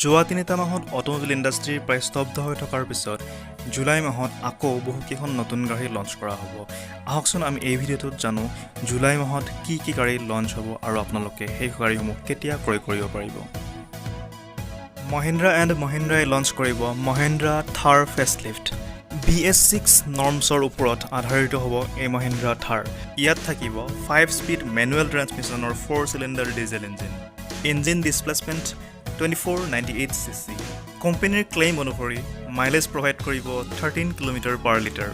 যোৱা ৩টা মাহত অটোমোবাইল ইণ্ডাষ্ট্ৰীৰ প্ৰায় স্তব্ধ হৈ থকাৰ পিছত জুলাই মাহত আকৌ বহুকেইখন নতুন গাড়ী লঞ্চ কৰা হ'ব। আহকচোন আমি এই ভিডিঅ'টোত জানো জুলাই মাহত কি কি গাড়ী লঞ্চ হ'ব আৰু আপোনালোকে সেই গাড়ীসমূহ কেতিয়া ক্ৰয় কৰিব পাৰিব। মহিন্দ্ৰা এণ্ড মহিন্দ্ৰাই লঞ্চ কৰিব মহিন্দ্ৰা থাৰ ফেচলিফ্ট। BS6 নৰ্মছৰ ওপৰত আধাৰিত হ'ব এই মহিন্দ্ৰা থাৰ। ইয়াত থাকিব 5 স্পীড মেনুৱেল ট্ৰান্সমিশ্যনৰ 4 cylinder diesel engine displacement 2498 cc। কোম্পানীৰ ক্লেইম অনুসৰি মাইলেজ প্ৰভাইড কৰিব 13 km/লিটাৰ।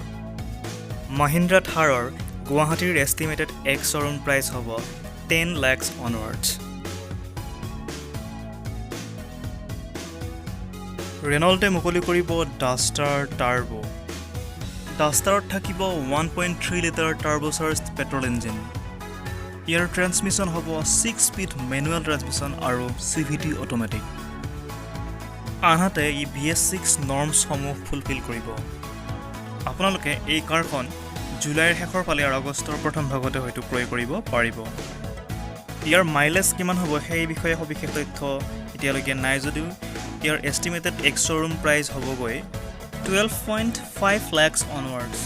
মহিন্দ্ৰা থাৰৰ গুৱাহাটীৰ এষ্টিমেটেড এক্স শ্বৰুম প্ৰাইচ হ'ব 10 lakhs অনৱাৰ্ডছ। ৰেনল্টে মুকলি কৰিব ডাষ্টাৰ টাৰ্বো। ডাষ্টাৰত থাকিব 1.3 লিটাৰ টাৰ্বোচাৰ্জড পেট্ৰল ইঞ্জিন। ইয়াৰ ট্ৰান্সমিশ্যন হ'ব 6 স্পীড মেনুৱেল ট্ৰান্সমিশ্যন আৰু CVT অট'মেটিক। আনহাতে ই BS6 নৰ্মছসমূহ ফুলফিল কৰিব। আপোনালোকে এই কাৰখন জুলাইৰ শেষৰ ফালে আৰু আগষ্টৰ প্ৰথম ভাগতে হয়তো ক্ৰয় কৰিব পাৰিব। ইয়াৰ মাইলেজ কিমান হ'ব সেই বিষয়ে সবিশেষ তথ্য এতিয়ালৈকে নাই যদিও ইয়াৰ এষ্টিমেটেড এক্স শ্বৰুম প্ৰাইচ হ'বগৈ 12.5 lakhs অনৱাৰ্ডছ।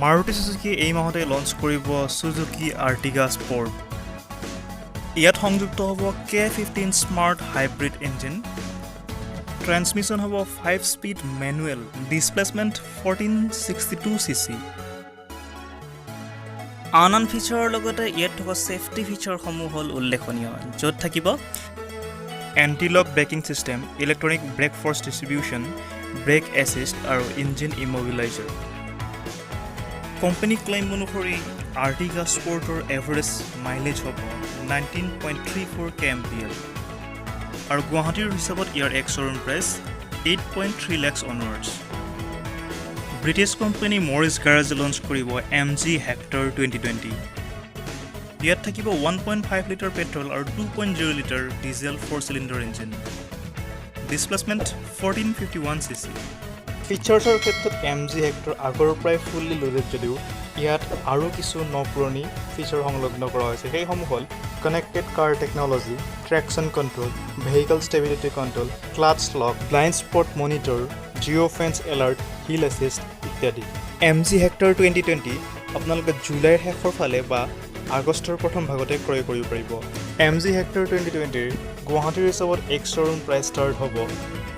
মাৰুতি চুজুকি এই মাহতে লঞ্চ কৰিব চুজুকি আৰ্টিগা স্পৰ্ট। ইয়াত সংযুক্ত হ'ব K15 smart hybrid engine. Transmission হ'ব 5 স্পীড মেনুৱেল, ডিছপ্লেচমেণ্ট 1462 cc। আন ফিচাৰৰ লগতে ইয়াত থকা ছেফটি ফিচাৰসমূহ হ'ল উল্লেখনীয়, য'ত থাকিব anti-lock braking system, electronic brake force distribution, brake assist আৰু ইঞ্জিন ইম'বিলাইজাৰ। কোম্পানী ক্লেইম অনুসৰি আৰ্টিগা স্পৰ্টৰ এভাৰেজ মাইলেজ হ'ব 19.34 kmpl আৰু গুৱাহাটীৰ হিচাপত ইয়াৰ ex showroom price 8.3 lakhs onwards. British company Morris Garages launch কৰিব MG হেক্টৰ 2020। ইয়াত থাকিব 1.5 লিটাৰ পেট্ৰল আৰু 2.0 litre diesel 4 cylinder engine. Displacement 1451 cc। ফিচাৰ্ছৰ ক্ষেত্ৰত MG হেক্টৰ আগৰ পৰাই ফুল্লি লোডেড যদিও ইয়াত আৰু কিছু নপুৰণি ফিচাৰ সংলগ্ন কৰা হৈছে। সেইসমূহ হ'ল connected car technology, traction control, vehicle stability control, clutch lock, blind spot monitor, geo' fence alert, hill assist ইত্যাদি। MG হেক্টৰ 2020 আপোনালোকে জুলাইৰ শেষৰ ফালে বা আগষ্টৰ প্ৰথম ভাগতে ক্ৰয় কৰিব পাৰিব। MG হেক্টৰ 2020ৰ গুৱাহাটীৰ হিচাপত এক্স শ্বৰুম প্ৰাইচ ষ্টাৰ্ট হ'ব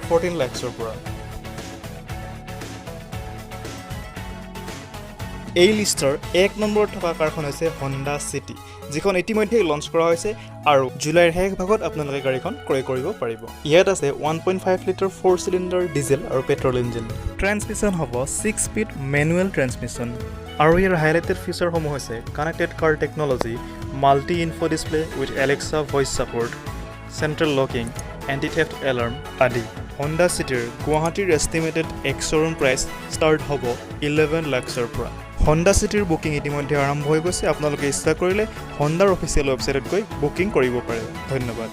14 lakhsৰ পৰা। এই লিষ্টৰ 1 নম্বৰত থকা কাৰখন হৈছে হণ্ডা চিটি, যিখন ইতিমধ্যে লঞ্চ কৰা হৈছে আৰু জুলাইৰ শেষ ভাগত আপোনালোকে গাড়ীখন ক্ৰয় কৰিব পাৰিব। ইয়াত আছে 1.5 লিটাৰ 4 চিলিণ্ডাৰ ডিজেল আৰু পেট্ৰল ইঞ্জিন। ট্ৰান্সমিশ্যন হ'ব 6 স্পীড মেনুৱেল ট্ৰান্সমিশ্যন আৰু ইয়াৰ হাইলাইটেড ফিচাৰসমূহ হৈছে connected car technology, multi info display with Alexa voice support, central locking, anti theft alarm আদি। হণ্ডা চিটিৰ গুৱাহাটীৰ estimated x showroom price start হ'ব 11 lakhsৰ পৰা। Honda চিটিৰ বুকিং ইতিমধ্যে আৰম্ভ হৈ গৈছে। আপোনালোকে ইচ্ছা কৰিলে হণ্ডাৰ অফিচিয়েল ৱেবছাইটত গৈ বুকিং কৰিব পাৰে। ধন্যবাদ।